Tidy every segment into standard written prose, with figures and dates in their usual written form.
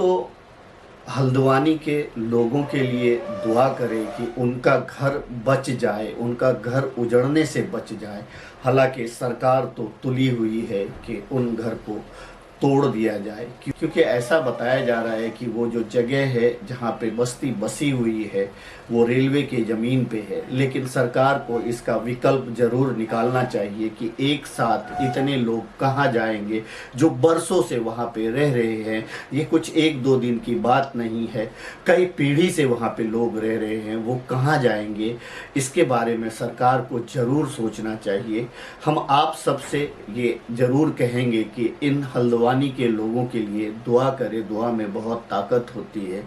तो हल्द्वानी के लोगों के लिए दुआ करें कि उनका घर बच जाए, उनका घर उजड़ने से बच जाए। हालांकि सरकार तो तुली हुई है कि उन घर को तोड़ दिया जाए, क्योंकि ऐसा बताया जा रहा है कि वो जो जगह है जहाँ पे बस्ती बसी हुई है वो रेलवे की ज़मीन पे है। लेकिन सरकार को इसका विकल्प ज़रूर निकालना चाहिए कि एक साथ इतने लोग कहाँ जाएंगे जो बरसों से वहाँ पे रह रहे हैं। ये कुछ एक दो दिन की बात नहीं है, कई पीढ़ी से वहाँ पे लोग रह रहे हैं, वो कहाँ जाएंगे? इसके बारे में सरकार को ज़रूर सोचना चाहिए। हम आप सबसे ये ज़रूर कहेंगे कि इन हल्द्वानी के लोगों के लिए दुआ करें। दुआ में बहुत ताकत होती है,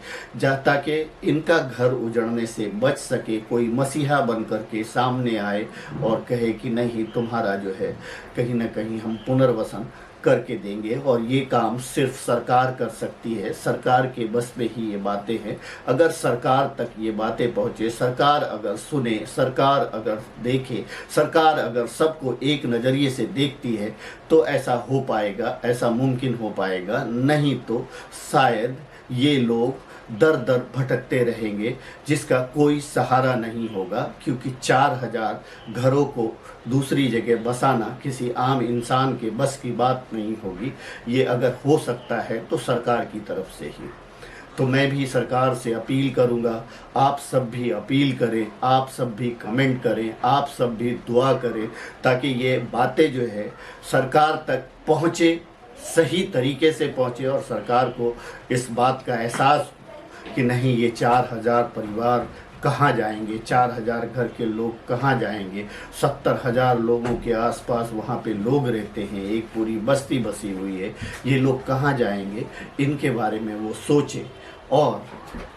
ताकि इनका घर उजड़ने से बच सके। कोई मसीहा बन कर के सामने आए और कहे कि नहीं, तुम्हारा जो है कहीं ना कहीं हम पुनर्वसन करके देंगे। और ये काम सिर्फ सरकार कर सकती है, सरकार के बस में ही ये बातें हैं। अगर सरकार तक ये बातें पहुँचे, सरकार अगर सुने, सरकार अगर देखे, सरकार अगर सबको एक नज़रिए से देखती है तो ऐसा हो पाएगा, ऐसा मुमकिन हो पाएगा। नहीं तो शायद ये लोग दर दर भटकते रहेंगे जिसका कोई सहारा नहीं होगा, क्योंकि 4000 घरों को दूसरी जगह बसाना किसी आम इंसान के बस की बात नहीं होगी। ये अगर हो सकता है तो सरकार की तरफ से ही। तो मैं भी सरकार से अपील करूंगा, आप सब भी अपील करें, आप सब भी कमेंट करें, आप सब भी दुआ करें, ताकि ये बातें जो है सरकार तक पहुँचे, सही तरीके से पहुँचे और सरकार को इस बात का एहसास कि नहीं, ये 4000 परिवार कहाँ जाएंगे, 4000 घर के लोग कहाँ जाएंगे। 70,000 लोगों के आसपास वहाँ पे लोग रहते हैं, एक पूरी बस्ती बसी हुई है, ये लोग कहाँ जाएंगे? इनके बारे में वो सोचे और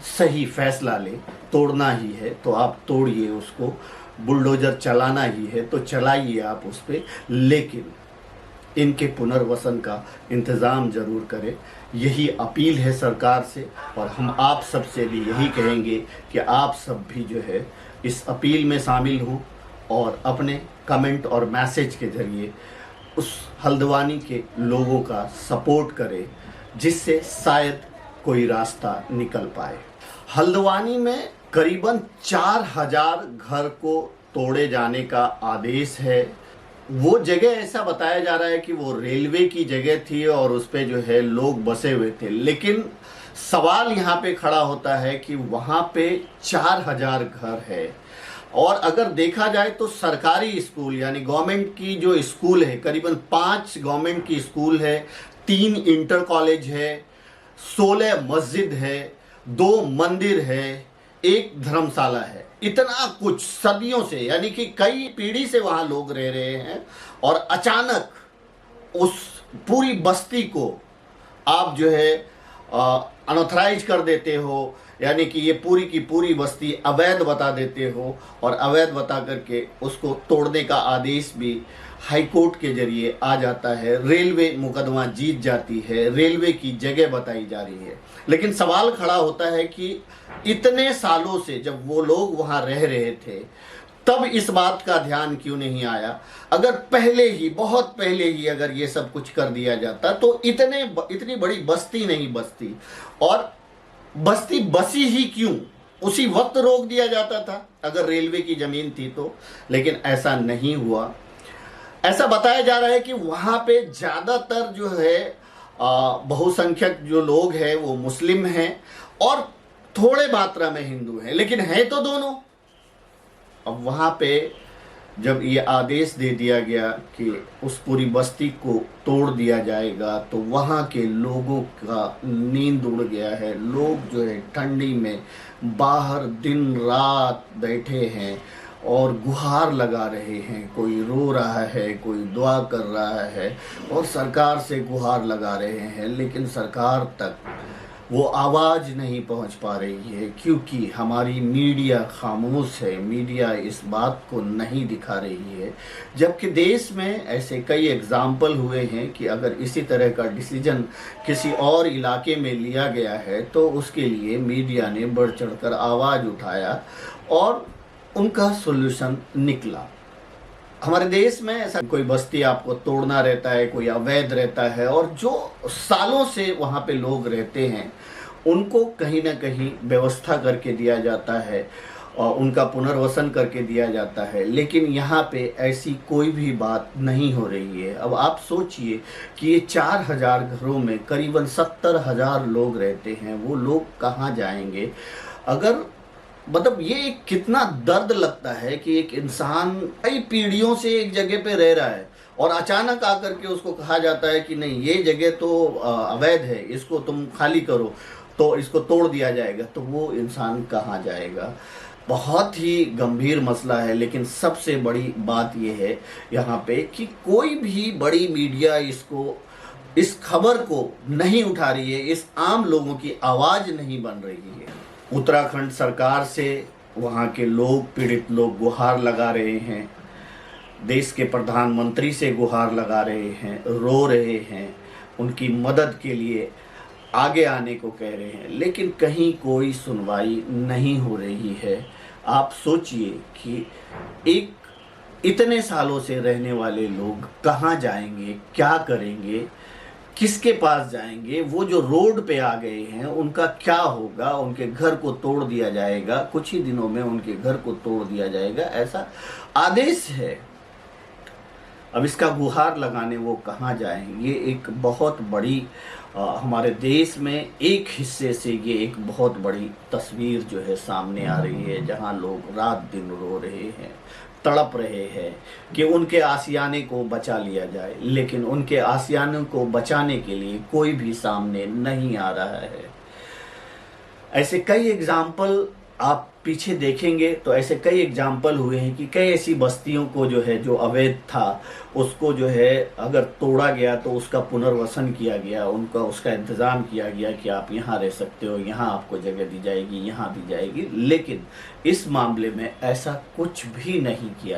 सही फैसला ले। तोड़ना ही है तो आप तोड़िए उसको, बुलडोज़र चलाना ही है तो चलाइए आप उस पर, लेकिन इनके पुनर्वसन का इंतज़ाम ज़रूर करें। यही अपील है सरकार से। और हम आप सब से भी यही कहेंगे कि आप सब भी जो है इस अपील में शामिल हों और अपने कमेंट और मैसेज के ज़रिए उस हल्द्वानी के लोगों का सपोर्ट करें, जिससे शायद कोई रास्ता निकल पाए। हल्द्वानी में करीबन 4000 घर को तोड़े जाने का आदेश है। वो जगह ऐसा बताया जा रहा है कि वो रेलवे की जगह थी और उस पे जो है लोग बसे हुए थे। लेकिन सवाल यहाँ पे खड़ा होता है कि वहाँ पे 4000 घर है और अगर देखा जाए तो सरकारी स्कूल यानी गवर्नमेंट की जो स्कूल है, करीबन 5 गवर्नमेंट की स्कूल है, 3 इंटर कॉलेज है, 16 मस्जिद है, 2 मंदिर है, 1 धर्मशाला है। इतना कुछ सदियों से, यानी कि कई पीढ़ी से वहाँ लोग रह रहे हैं और अचानक उस पूरी बस्ती को आप जो है अनऑथराइज कर देते हो, यानी कि ये पूरी की पूरी बस्ती अवैध बता देते हो और अवैध बता करके उसको तोड़ने का आदेश भी हाई कोर्ट के जरिए आ जाता है। रेलवे मुकदमा जीत जाती है, रेलवे की जगह बताई जा रही है। लेकिन सवाल खड़ा होता है कि इतने सालों से जब वो लोग वहाँ रह रहे थे तब इस बात का ध्यान क्यों नहीं आया? अगर पहले ही, बहुत पहले ही अगर ये सब कुछ कर दिया जाता तो इतनी बड़ी बस्ती नहीं बसती। और बस्ती बसी ही क्यों, उसी वक्त रोक दिया जाता था अगर रेलवे की ज़मीन थी तो। लेकिन ऐसा नहीं हुआ। ऐसा बताया जा रहा है कि वहाँ पे ज़्यादातर जो है बहुसंख्यक जो लोग हैं वो मुस्लिम हैं और थोड़े मात्रा में हिंदू हैं, लेकिन हैं तो दोनों। अब वहाँ पे जब ये आदेश दे दिया गया कि उस पूरी बस्ती को तोड़ दिया जाएगा तो वहाँ के लोगों का नींद उड़ गया है। लोग जो है ठंडी में बाहर दिन रात बैठे हैं और गुहार लगा रहे हैं। कोई रो रहा है, कोई दुआ कर रहा है और सरकार से गुहार लगा रहे हैं, लेकिन सरकार तक वो आवाज़ नहीं पहुंच पा रही है, क्योंकि हमारी मीडिया खामोश है। मीडिया इस बात को नहीं दिखा रही है। जबकि देश में ऐसे कई एग्जाम्पल हुए हैं कि अगर इसी तरह का डिसीजन किसी और इलाके में लिया गया है तो उसके लिए मीडिया ने बढ़ चढ़कर आवाज़ उठाया और उनका सॉल्यूशन निकला। हमारे देश में ऐसा कोई बस्ती आपको तोड़ना रहता है, कोई अवैध रहता है और जो सालों से वहाँ पे लोग रहते हैं उनको कहीं ना कहीं व्यवस्था करके दिया जाता है और उनका पुनर्वसन करके दिया जाता है। लेकिन यहाँ पे ऐसी कोई भी बात नहीं हो रही है। अब आप सोचिए कि ये 4000 घरों में करीबन 70,000 लोग रहते हैं, वो लोग कहाँ जाएंगे? अगर मतलब ये एक कितना दर्द लगता है कि एक इंसान कई पीढ़ियों से एक जगह पे रह रहा है और अचानक आकर के उसको कहा जाता है कि नहीं, ये जगह तो अवैध है, इसको तुम खाली करो, तो इसको तोड़ दिया जाएगा। तो वो इंसान कहाँ जाएगा? बहुत ही गंभीर मसला है। लेकिन सबसे बड़ी बात यह है यहाँ पे कि कोई भी बड़ी मीडिया इस खबर को नहीं उठा रही है, इस आम लोगों की आवाज़ नहीं बन रही है। उत्तराखंड सरकार से वहाँ के लोग, पीड़ित लोग गुहार लगा रहे हैं, देश के प्रधानमंत्री से गुहार लगा रहे हैं, रो रहे हैं, उनकी मदद के लिए आगे आने को कह रहे हैं, लेकिन कहीं कोई सुनवाई नहीं हो रही है। आप सोचिए कि एक इतने सालों से रहने वाले लोग कहाँ जाएंगे, क्या करेंगे, किसके पास जाएंगे? वो जो रोड पे आ गए हैं उनका क्या होगा? उनके घर को तोड़ दिया जाएगा, कुछ ही दिनों में उनके घर को तोड़ दिया जाएगा, ऐसा आदेश है। अब इसका गुहार लगाने वो कहाँ जाएंगे? ये एक बहुत बड़ी हमारे देश में एक हिस्से से ये एक बहुत बड़ी तस्वीर जो है सामने आ रही है, जहाँ लोग रात दिन रो रहे हैं, तड़प रहे हैं कि उनके आशियाने को बचा लिया जाए। लेकिन उनके आशियाने को बचाने के लिए कोई भी सामने नहीं आ रहा है। ऐसे कई एग्जाम्पल आप पीछे देखेंगे तो ऐसे कई एग्जाम्पल हुए हैं कि कई ऐसी बस्तियों को जो है, जो अवैध था, उसको जो है अगर तोड़ा गया तो उसका पुनर्वसन किया गया, उसका इंतज़ाम किया गया कि आप यहाँ रह सकते हो, यहाँ आपको जगह दी जाएगी, यहाँ दी जाएगी। लेकिन इस मामले में ऐसा कुछ भी नहीं किया।